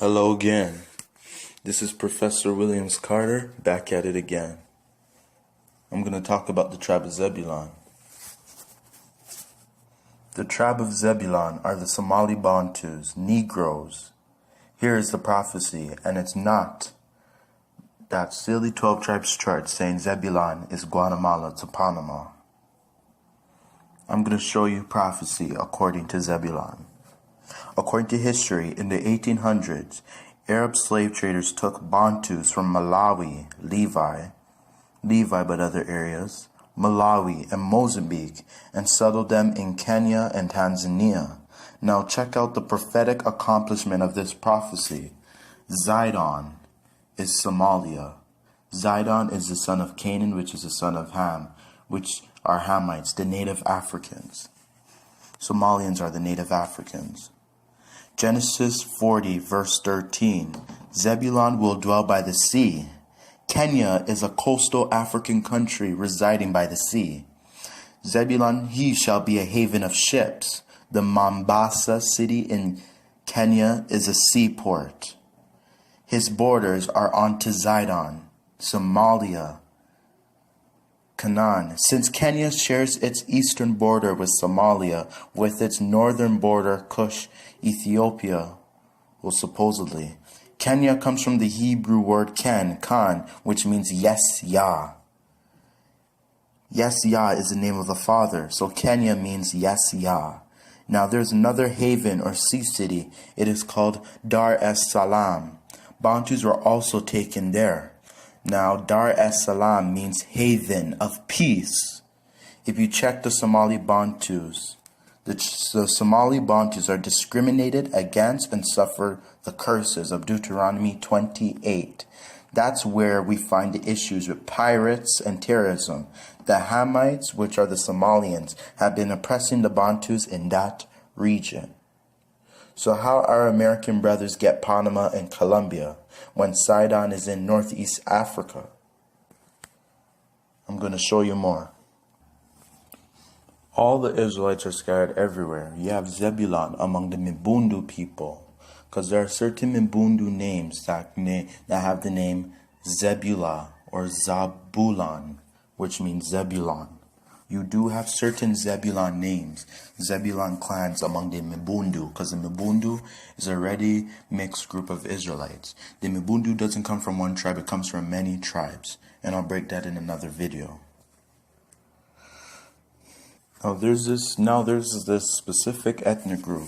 Hello again. This is Professor Williams Carter back at it again. I'm going to talk about the tribe of Zebulon. The tribe of Zebulon are the Somali Bantus, Negroes. Here is the prophecy, and it's not that silly 12 tribes chart saying Zebulon is Guatemala to Panama. I'm going to show you prophecy according to Zebulon. According to history, in the 1800s, Arab slave traders took Bantus from Malawi, Levi but other areas, Malawi and Mozambique, and settled them in Kenya and Tanzania. Now check out the prophetic accomplishment of this prophecy. Zidon is Somalia. Zidon is the son of Canaan, which is the son of Ham, which are Hamites, the native Africans. Somalians are the native Africans. Genesis 40, verse 13. Zebulon will dwell by the sea. Kenya is a coastal African country residing by the sea. Zebulon, he shall be a haven of ships. The Mombasa city in Kenya is a seaport. His borders are onto Zidon, Somalia, Canaan. Since Kenya shares its eastern border with Somalia, with its northern border, Cush, Ethiopia, well, supposedly. Kenya comes from the Hebrew word Khan, which means yes, Yah. Yes, Yah is the name of the Father, so Kenya means yes, Yah. Now there's another haven or sea city. It is called Dar es Salaam. Bantus were also taken there. Now, Dar es Salaam means haven of peace. If you check the Somali Bantus, the Somali Bantus are discriminated against and suffer the curses of Deuteronomy 28. That's where we find the issues with pirates and terrorism. The Hamites, which are the Somalians, have been oppressing the Bantus in that region. So how our American brothers get Panama and Colombia when Sidon is in Northeast Africa? I'm going to show you more. All the Israelites are scattered everywhere. You have Zebulon among the Mbundu people, because there are certain Mbundu names that have the name Zebula or Zabulon, which means Zebulon. You do have certain Zebulon names, Zebulon clans among the Mbundu, because the Mbundu is a already mixed group of Israelites. The Mbundu doesn't come from one tribe, it comes from many tribes, and I'll break that in another video. There's this specific ethnic group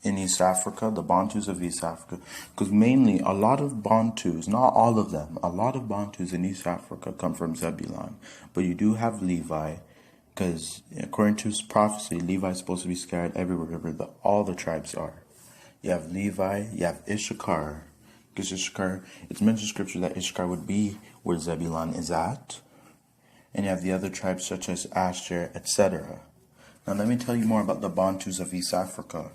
in East Africa, the Bantus of East Africa, because mainly a lot of Bantus, not all of them, a lot of Bantus in East Africa come from Zebulon. But you do have Levi, because according to his prophecy, Levi is supposed to be scattered everywhere where all the tribes are. You have Levi, you have Issachar, because Issachar, it's mentioned in scripture that Issachar would be where Zebulon is at. And you have the other tribes such as Asher, etc. Now let me tell you more about the Bantus of East Africa.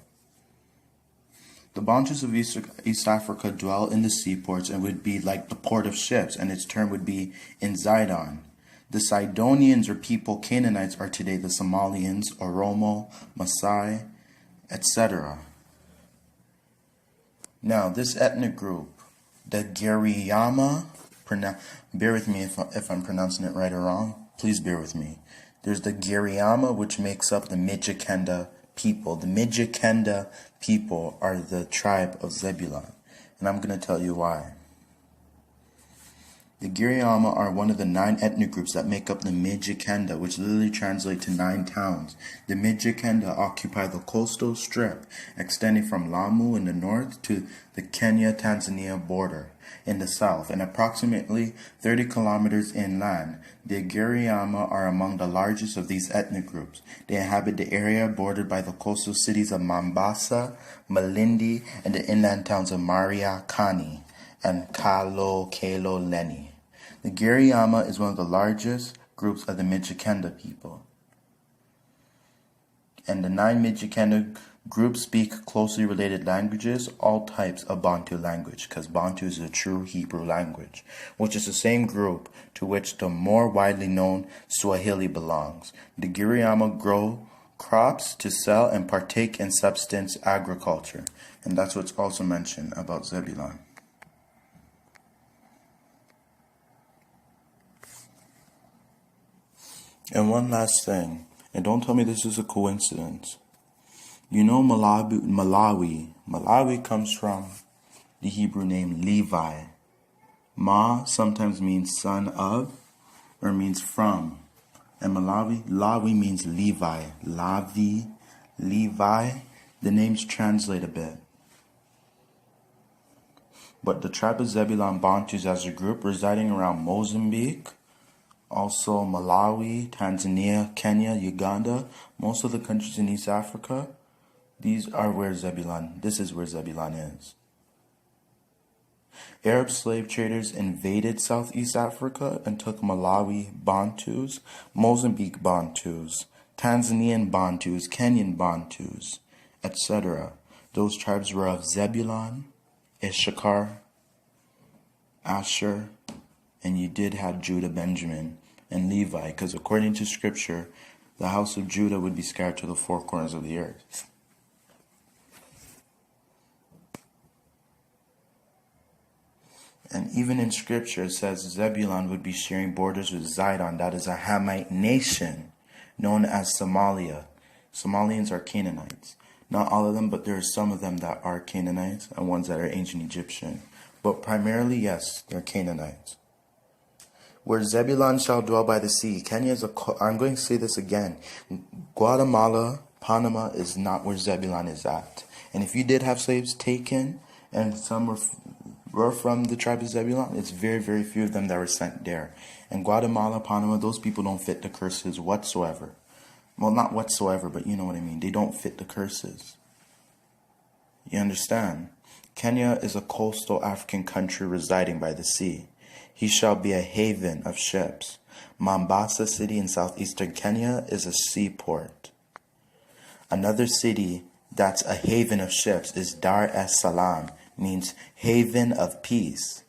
The Bantus of East Africa dwell in the seaports and would be like the port of ships, and its term would be in Zidon. The Sidonians or people Canaanites are today the Somalians, Oromo, Maasai, etc. Now this ethnic group, the Giriama, bear with me if I'm pronouncing it right or wrong. Please bear with me. There's the Giriama, which makes up the Mijikenda people. The Mijikenda people are the tribe of Zebulon, and I'm going to tell you why. The Giriama are one of the 9 ethnic groups that make up the Mijikenda, which literally translates to 9 towns. The Mijikenda occupy the coastal strip extending from Lamu in the north to the Kenya-Tanzania border in the south, and approximately 30 kilometers inland. The Giriama are among the largest of these ethnic groups. They inhabit the area bordered by the coastal cities of Mombasa, Malindi, and the inland towns of Mariakani and Kaloleni. The Giriama is one of the largest groups of the Mijikenda people. And the 9 Mijikenda groups speak closely related languages, all types of Bantu language, because Bantu is a true Hebrew language, which is the same group to which the more widely known Swahili belongs. The Giriama grow crops to sell and partake in substance agriculture. And that's what's also mentioned about Zebulon. And one last thing, and don't tell me this is a coincidence. You know Malawi comes from the Hebrew name Levi. Ma sometimes means son of or means from. And Lawi means Levi. Levi. The names translate a bit. But the tribe of Zebulon Bantus as a group residing around Mozambique, also Malawi, Tanzania, Kenya, Uganda, most of the countries in East Africa, this is where Zebulon is. Arab slave traders invaded Southeast Africa and took Malawi Bantus, Mozambique Bantus, Tanzanian Bantus, Kenyan Bantus, etc. Those tribes were of Zebulon, Issachar, Asher, and you did have Judah, Benjamin, and Levi, because according to Scripture, the house of Judah would be scattered to the four corners of the earth. And even in Scripture, it says Zebulon would be sharing borders with Zidon. That is a Hamite nation known as Somalia. Somalians are Canaanites. Not all of them, but there are some of them that are Canaanites and ones that are ancient Egyptian. But primarily, yes, they're Canaanites. Where Zebulon shall dwell by the sea. Kenya is I'm going to say this again. Guatemala, Panama is not where Zebulon is at. And if you did have slaves taken, and some were from the tribe of Zebulon, it's very, very few of them that were sent there. And Guatemala, Panama, those people don't fit the curses whatsoever. Well, not whatsoever, but you know what I mean. They don't fit the curses. You understand? Kenya is a coastal African country residing by the sea. He shall be a haven of ships. Mombasa city in southeastern Kenya is a seaport. Another city that's a haven of ships is Dar es Salaam, means haven of peace.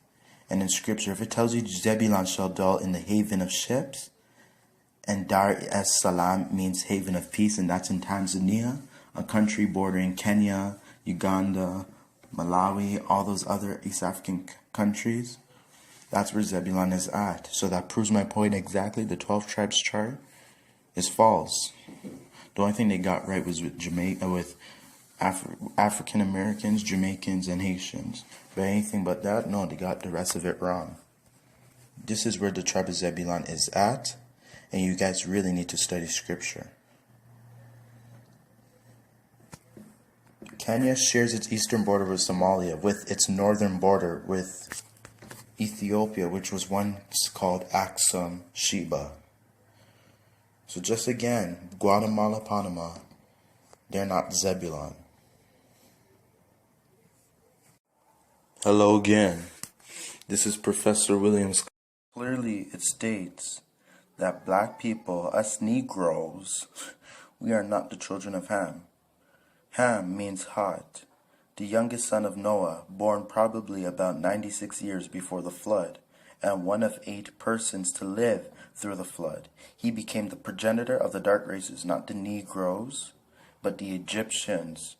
And in Scripture, if it tells you Zebulon shall dwell in the haven of ships, and Dar es Salaam means haven of peace, and that's in Tanzania, a country bordering Kenya, Uganda, Malawi, all those other East African countries, that's where Zebulon is at. So that proves my point exactly. The 12 tribes chart is false. The only thing they got right was with African Americans, Jamaicans, and Haitians. But anything but that, no, they got the rest of it wrong. This is where the tribe of Zebulon is at, and you guys really need to study Scripture. Kenya shares its eastern border with Somalia, with its northern border with Ethiopia, which was once called Aksum Sheba. So just again, Guatemala, Panama, they're not Zebulon. Hello again. This is Professor Williams. Clearly it states that black people, us Negroes, we are not the children of Ham. Ham means hot. The youngest son of Noah, born probably about 96 years before the flood, and one of 8 persons to live through the flood. He became the progenitor of the dark races, not the Negroes, but the Egyptians,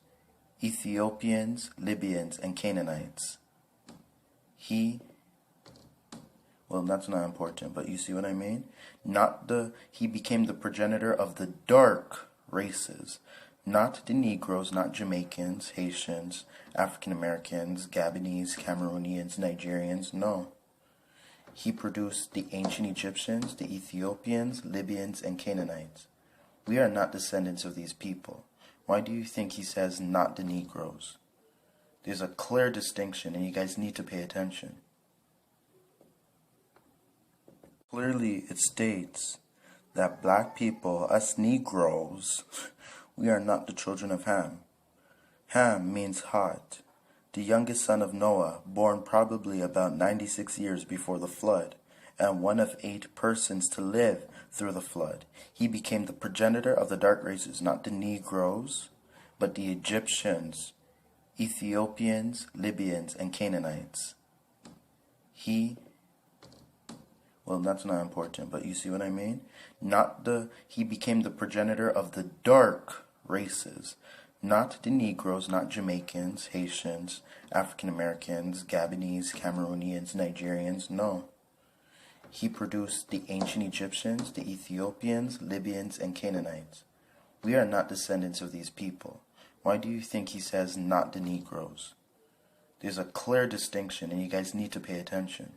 Ethiopians, Libyans, and Canaanites. Well, that's not important, but you see what I mean? He became the progenitor of the dark races, not the Negroes, not Jamaicans, Haitians, African Americans, Gabonese, Cameroonians, Nigerians, no. He produced the ancient Egyptians, the Ethiopians, Libyans, and Canaanites. We are not descendants of these people. Why do you think he says not the Negroes? There's a clear distinction, and you guys need to pay attention. Clearly it states that black people, us Negroes, we are not the children of Ham. Ham means hot. The youngest son of Noah, born probably about 96 years before the flood, and one of 8 persons to live through the flood. He became the progenitor of the dark races, not the Negroes, but the Egyptians, Ethiopians, Libyans, and Canaanites. Well, that's not important, but you see what I mean? He became the progenitor of the dark races, not the Negroes, not Jamaicans, Haitians, African Americans, Gabonese, Cameroonians, Nigerians. No. He produced the ancient Egyptians, the Ethiopians, Libyans, and Canaanites. We are not descendants of these people. Why do you think he says not the Negroes? There's a clear distinction, and you guys need to pay attention.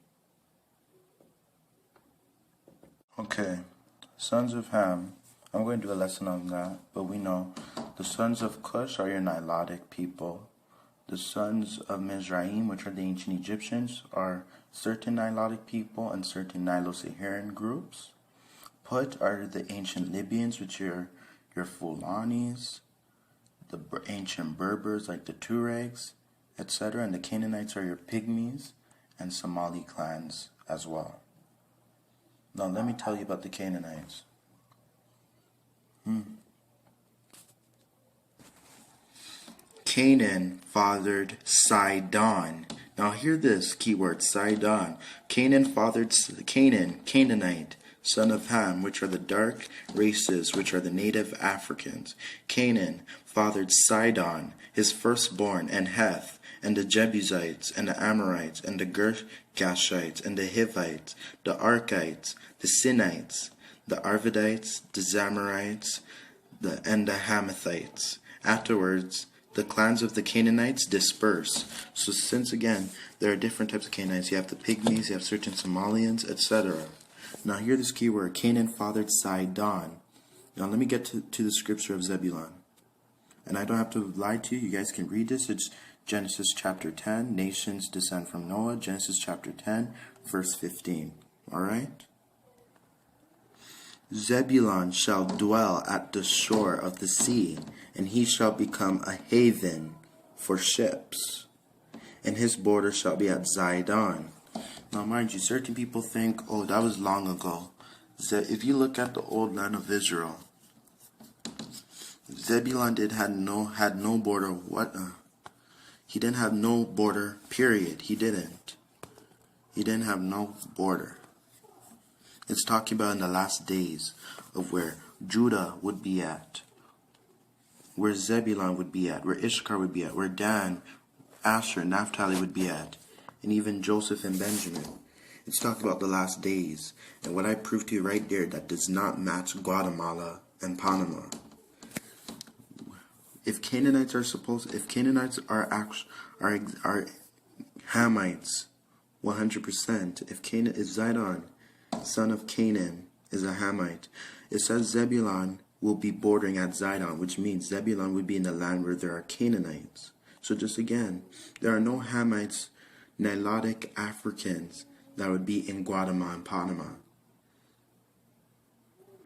Okay, sons of Ham. I'm going to do a lesson on that, but we know the sons of Cush are your Nilotic people. The sons of Mizraim, which are the ancient Egyptians, are certain Nilotic people and certain Nilo-Saharan groups. Put are the ancient Libyans, which are your Fulanis, the ancient Berbers like the Tuaregs, etc. And the Canaanites are your Pygmies and Somali clans as well. Now let me tell you about the Canaanites. Canaan fathered Sidon. Now hear this keyword, Sidon. Canaan fathered Canaanite, son of Ham, which are the dark races, which are the native Africans. Canaan fathered Sidon, his firstborn, and Heth, and the Jebusites, and the Amorites, and the Girgashites, and the Hivites, the Arkites, the Sinites, the Arvadites, the Zamorites, and the Hamathites. Afterwards, the clans of the Canaanites disperse. So since again, there are different types of Canaanites. You have the Pygmies, you have certain Somalians, etc. Now hear this key word, Canaan fathered Sidon. Now let me get to the scripture of Zebulon. And I don't have to lie to you. You guys can read this. It's Genesis chapter 10. Nations descend from Noah. Genesis chapter 10, verse 15. Alright? Zebulon shall dwell at the shore of the sea, and he shall become a haven for ships, and his border shall be at Zidon. Now mind you, certain people think, oh, that was long ago. If you look at the old land of Israel, Zebulon had no border. He didn't have no border, period. He didn't have no border. It's talking about in the last days of where Judah would be at, where Zebulon would be at, where Issachar would be at, where Dan, Asher, Naphtali would be at, and even Joseph and Benjamin. It's talking about the last days. And what I proved to you right there, that does not match Guatemala and Panama. If Canaanites are Hamites, 100%. If Zidon, son of Canaan, is a Hamite, it says Zebulon will be bordering at Zidon, which means Zebulon would be in the land where there are Canaanites. So just again, there are no Hamites, Nilotic Africans that would be in Guatemala and Panama.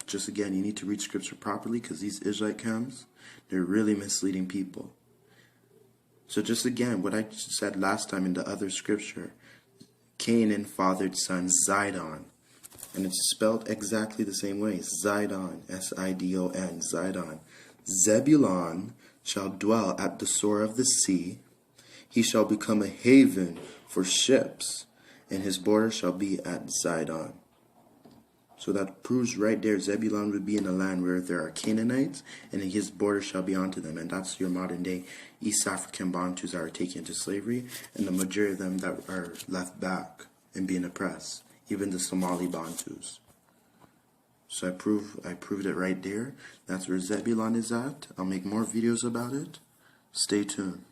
Just again, you need to read scripture properly, because these Israelite camps, they're really misleading people. So just again, what I said last time in the other scripture, Canaan fathered son Zidon. And it's spelled exactly the same way. Zidon, S-I-D-O-N, Zidon. Zebulon shall dwell at the shore of the sea. He shall become a haven for ships, and his border shall be at Zidon. So that proves right there, Zebulon would be in a land where there are Canaanites, and his border shall be unto them. And that's your modern day East African Bantus that are taken into slavery, and the majority of them that are left back and being oppressed. Even the Somali Bantus. So I proved it right there. That's where Zebulon is at. I'll make more videos about it. Stay tuned.